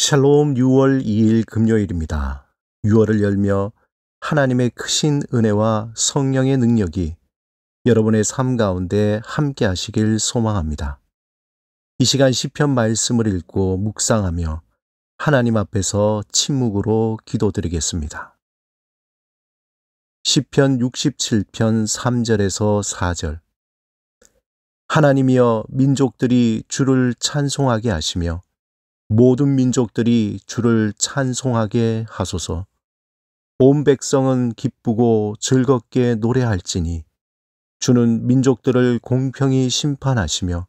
샬롬 6월 2일 금요일입니다. 6월을 열며 하나님의 크신 은혜와 성령의 능력이 여러분의 삶 가운데 함께 하시길 소망합니다. 이 시간 시편 말씀을 읽고 묵상하며 하나님 앞에서 침묵으로 기도드리겠습니다. 시편 67편 3절에서 4절. 하나님이여, 민족들이 주를 찬송하게 하시며 모든 민족들이 주를 찬송하게 하소서. 온 백성은 기쁘고 즐겁게 노래할지니 주는 민족들을 공평히 심판하시며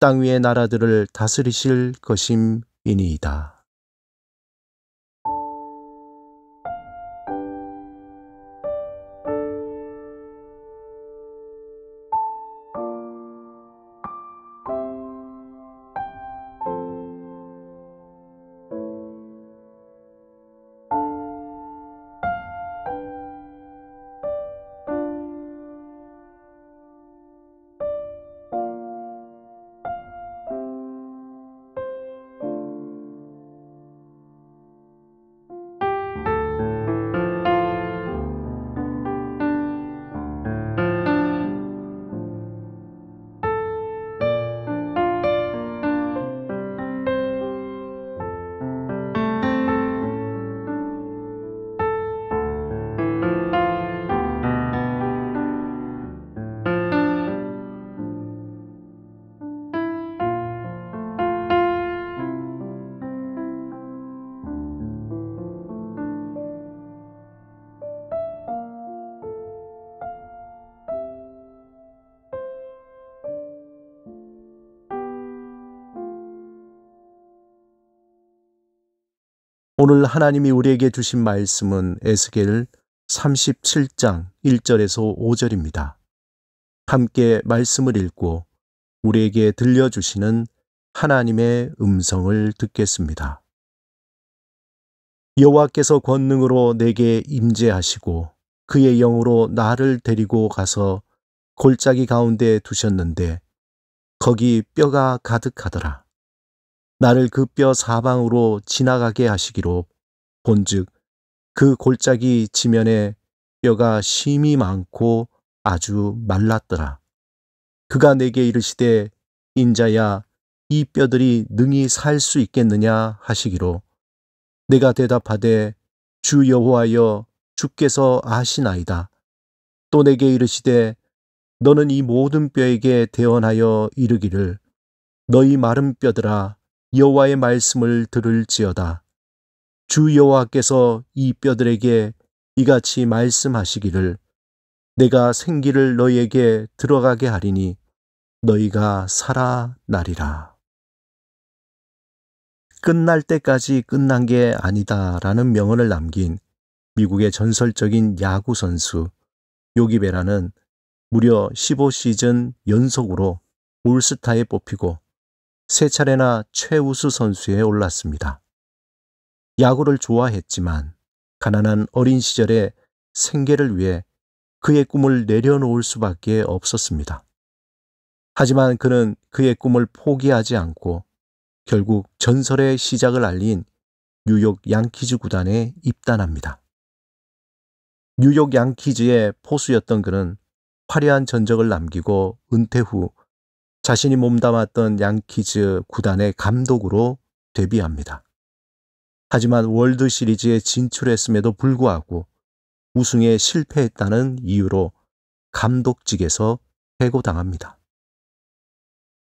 땅 위의 나라들을 다스리실 것임이니이다. 오늘 하나님이 우리에게 주신 말씀은 에스겔 37장 1절에서 5절입니다. 함께 말씀을 읽고 우리에게 들려주시는 하나님의 음성을 듣겠습니다. 여호와께서 권능으로 내게 임재하시고 그의 영으로 나를 데리고 가서 골짜기 가운데 두셨는데 거기 뼈가 가득하더라. 나를 그 뼈 사방으로 지나가게 하시기로 본즉 그 골짜기 지면에 뼈가 심이 많고 아주 말랐더라. 그가 내게 이르시되 인자야, 이 뼈들이 능히 살 수 있겠느냐 하시기로 내가 대답하되 주 여호와여, 주께서 아시나이다. 또 내게 이르시되 너는 이 모든 뼈에게 대언하여 이르기를 너희 마른 뼈들아, 여호와의 말씀을 들을지어다. 주 여호와께서 이 뼈들에게 이같이 말씀하시기를 내가 생기를 너희에게 들어가게 하리니 너희가 살아나리라. 끝날 때까지 끝난 게 아니다라는 명언을 남긴 미국의 전설적인 야구 선수 요기 베라는 무려 15시즌 연속으로 올스타에 뽑히고 세 차례나 최우수 선수에 올랐습니다. 야구를 좋아했지만 가난한 어린 시절에 생계를 위해 그의 꿈을 내려놓을 수밖에 없었습니다. 하지만 그는 그의 꿈을 포기하지 않고 결국 전설의 시작을 알린 뉴욕 양키즈 구단에 입단합니다. 뉴욕 양키즈의 포수였던 그는 화려한 전적을 남기고 은퇴 후 자신이 몸담았던 양키즈 구단의 감독으로 데뷔합니다. 하지만 월드 시리즈에 진출했음에도 불구하고 우승에 실패했다는 이유로 감독직에서 해고당합니다.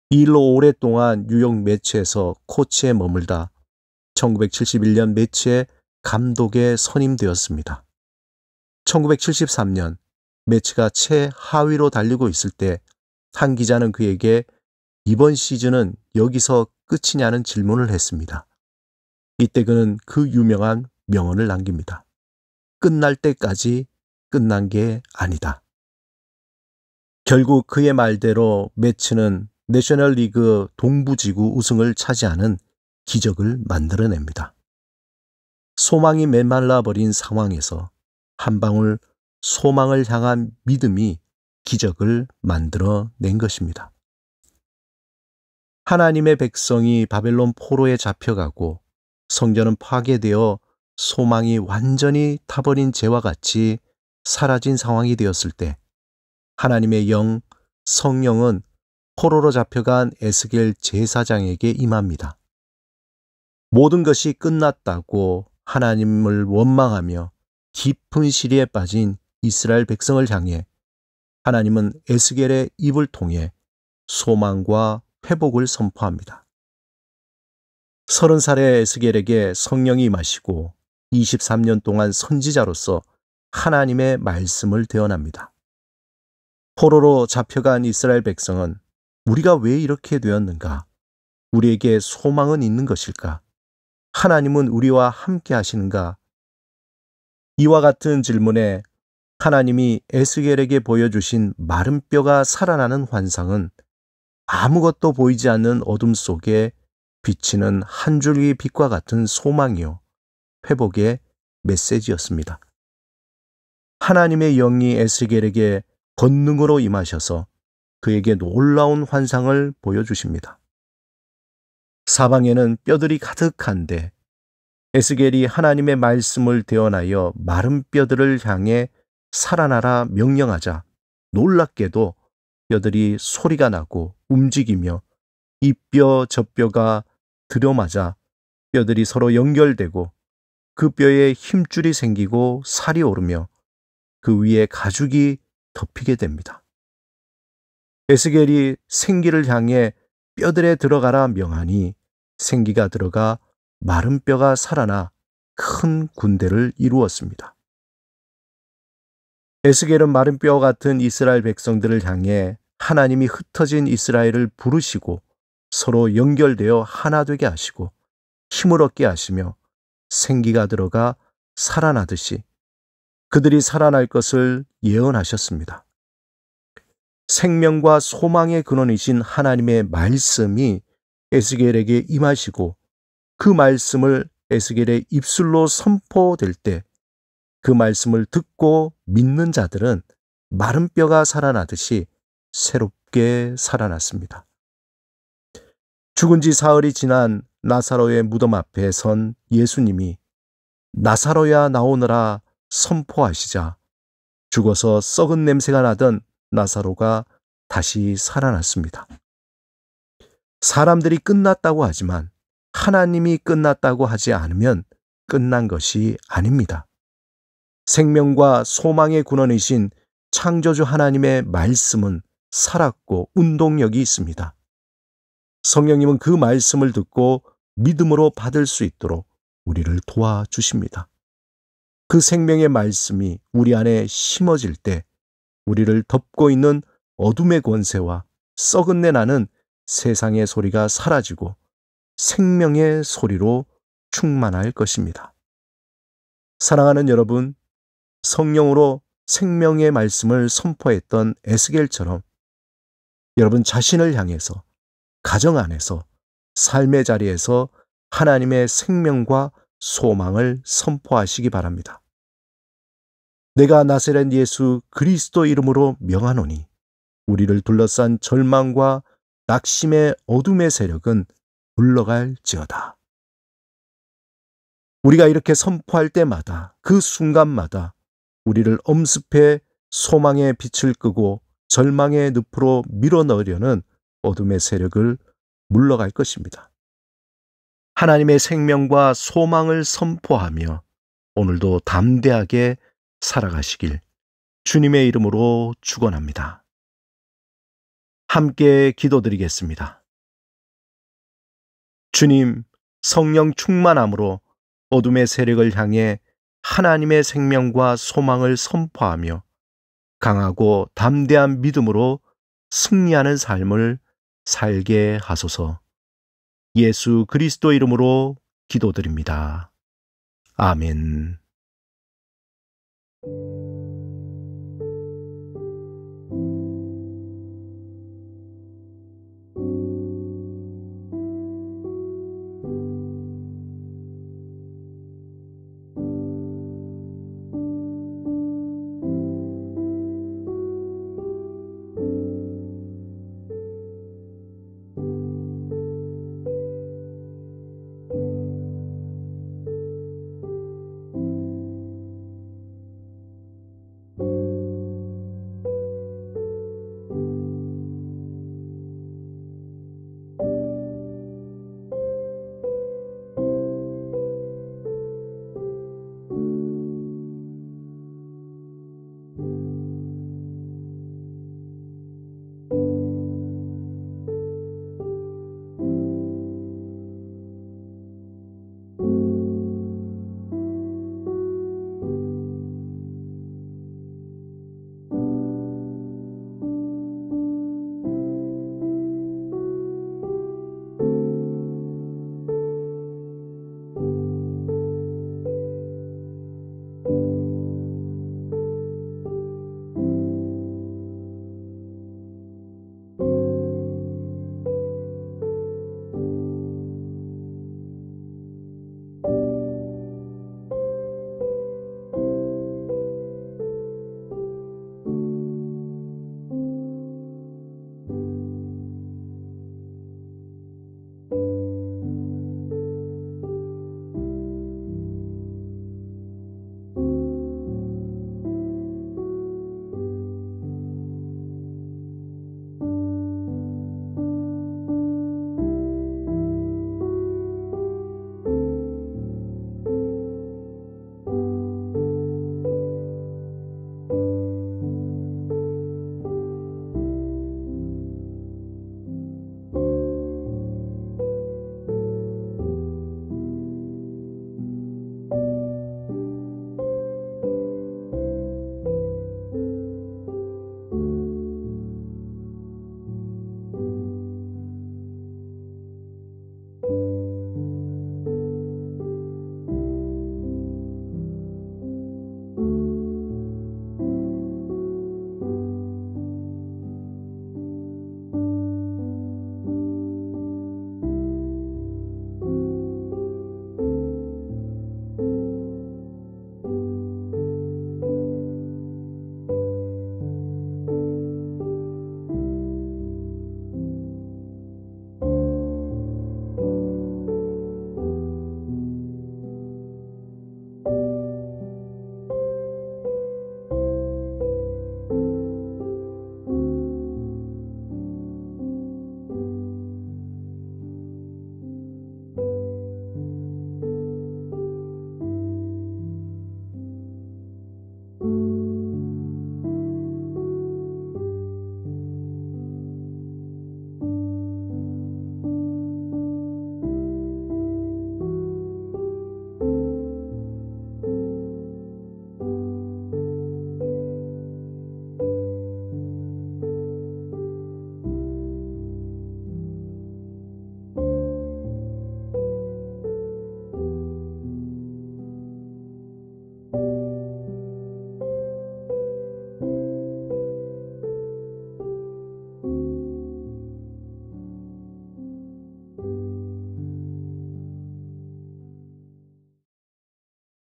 이 일로 오랫동안 뉴욕 매치에서 코치에 머물다 1971년 매치에 감독에 선임되었습니다. 1973년 매치가 최하위로 달리고 있을 때 한 기자는 그에게 이번 시즌은 여기서 끝이냐는 질문을 했습니다. 이때 그는 그 유명한 명언을 남깁니다. 끝날 때까지 끝난 게 아니다. 결국 그의 말대로 매치는 내셔널리그 동부지구 우승을 차지하는 기적을 만들어냅니다. 소망이 메말라 버린 상황에서 한 방울 소망을 향한 믿음이 기적을 만들어낸 것입니다. 하나님의 백성이 바벨론 포로에 잡혀가고 성전은 파괴되어 소망이 완전히 타버린 재와 같이 사라진 상황이 되었을 때 하나님의 영, 성령은 포로로 잡혀간 에스겔 제사장에게 임합니다. 모든 것이 끝났다고 하나님을 원망하며 깊은 시리에 빠진 이스라엘 백성을 향해 하나님은 에스겔의 입을 통해 소망과 회복을 선포합니다. 30살의 에스겔에게 성령이 임하시고 23년 동안 선지자로서 하나님의 말씀을 대언합니다. 포로로 잡혀간 이스라엘 백성은 우리가 왜 이렇게 되었는가? 우리에게 소망은 있는 것일까? 하나님은 우리와 함께 하시는가? 이와 같은 질문에 하나님이 에스겔에게 보여주신 마른 뼈가 살아나는 환상은 아무것도 보이지 않는 어둠 속에 비치는 한 줄기 빛과 같은 소망이요, 회복의 메시지였습니다. 하나님의 영이 에스겔에게 권능으로 임하셔서 그에게 놀라운 환상을 보여주십니다. 사방에는 뼈들이 가득한데 에스겔이 하나님의 말씀을 대언하여 마른 뼈들을 향해 살아나라 명령하자 놀랍게도 뼈들이 소리가 나고 움직이며 이 뼈 저 뼈가 들여맞아 뼈들이 서로 연결되고 그 뼈에 힘줄이 생기고 살이 오르며 그 위에 가죽이 덮이게 됩니다. 에스겔이 생기를 향해 뼈들에 들어가라 명하니 생기가 들어가 마른 뼈가 살아나 큰 군대를 이루었습니다. 에스겔은 마른 뼈 같은 이스라엘 백성들을 향해 하나님이 흩어진 이스라엘을 부르시고 서로 연결되어 하나 되게 하시고 힘을 얻게 하시며 생기가 들어가 살아나듯이 그들이 살아날 것을 예언하셨습니다. 생명과 소망의 근원이신 하나님의 말씀이 에스겔에게 임하시고 그 말씀을 에스겔의 입술로 선포될 때 그 말씀을 듣고 믿는 자들은 마른 뼈가 살아나듯이 새롭게 살아났습니다. 죽은 지 사흘이 지난 나사로의 무덤 앞에 선 예수님이 나사로야 나오너라 선포하시자 죽어서 썩은 냄새가 나던 나사로가 다시 살아났습니다. 사람들이 끝났다고 하지만 하나님이 끝났다고 하지 않으면 끝난 것이 아닙니다. 생명과 소망의 근원이신 창조주 하나님의 말씀은 살았고 운동력이 있습니다. 성령님은 그 말씀을 듣고 믿음으로 받을 수 있도록 우리를 도와주십니다. 그 생명의 말씀이 우리 안에 심어질 때 우리를 덮고 있는 어둠의 권세와 썩은 내 나는 세상의 소리가 사라지고 생명의 소리로 충만할 것입니다. 사랑하는 여러분, 성령으로 생명의 말씀을 선포했던 에스겔처럼 여러분 자신을 향해서 가정 안에서 삶의 자리에서 하나님의 생명과 소망을 선포하시기 바랍니다. 내가 나사렛 예수 그리스도 이름으로 명하노니 우리를 둘러싼 절망과 낙심의 어둠의 세력은 물러갈지어다. 우리가 이렇게 선포할 때마다 그 순간마다 우리를 엄습해 소망의 빛을 끄고 절망의 늪으로 밀어넣으려는 어둠의 세력을 물러갈 것입니다. 하나님의 생명과 소망을 선포하며 오늘도 담대하게 살아가시길 주님의 이름으로 축원합니다. 함께 기도드리겠습니다. 주님, 성령 충만함으로 어둠의 세력을 향해 하나님의 생명과 소망을 선포하며 강하고 담대한 믿음으로 승리하는 삶을 살게 하소서. 예수 그리스도 이름으로 기도드립니다. 아멘.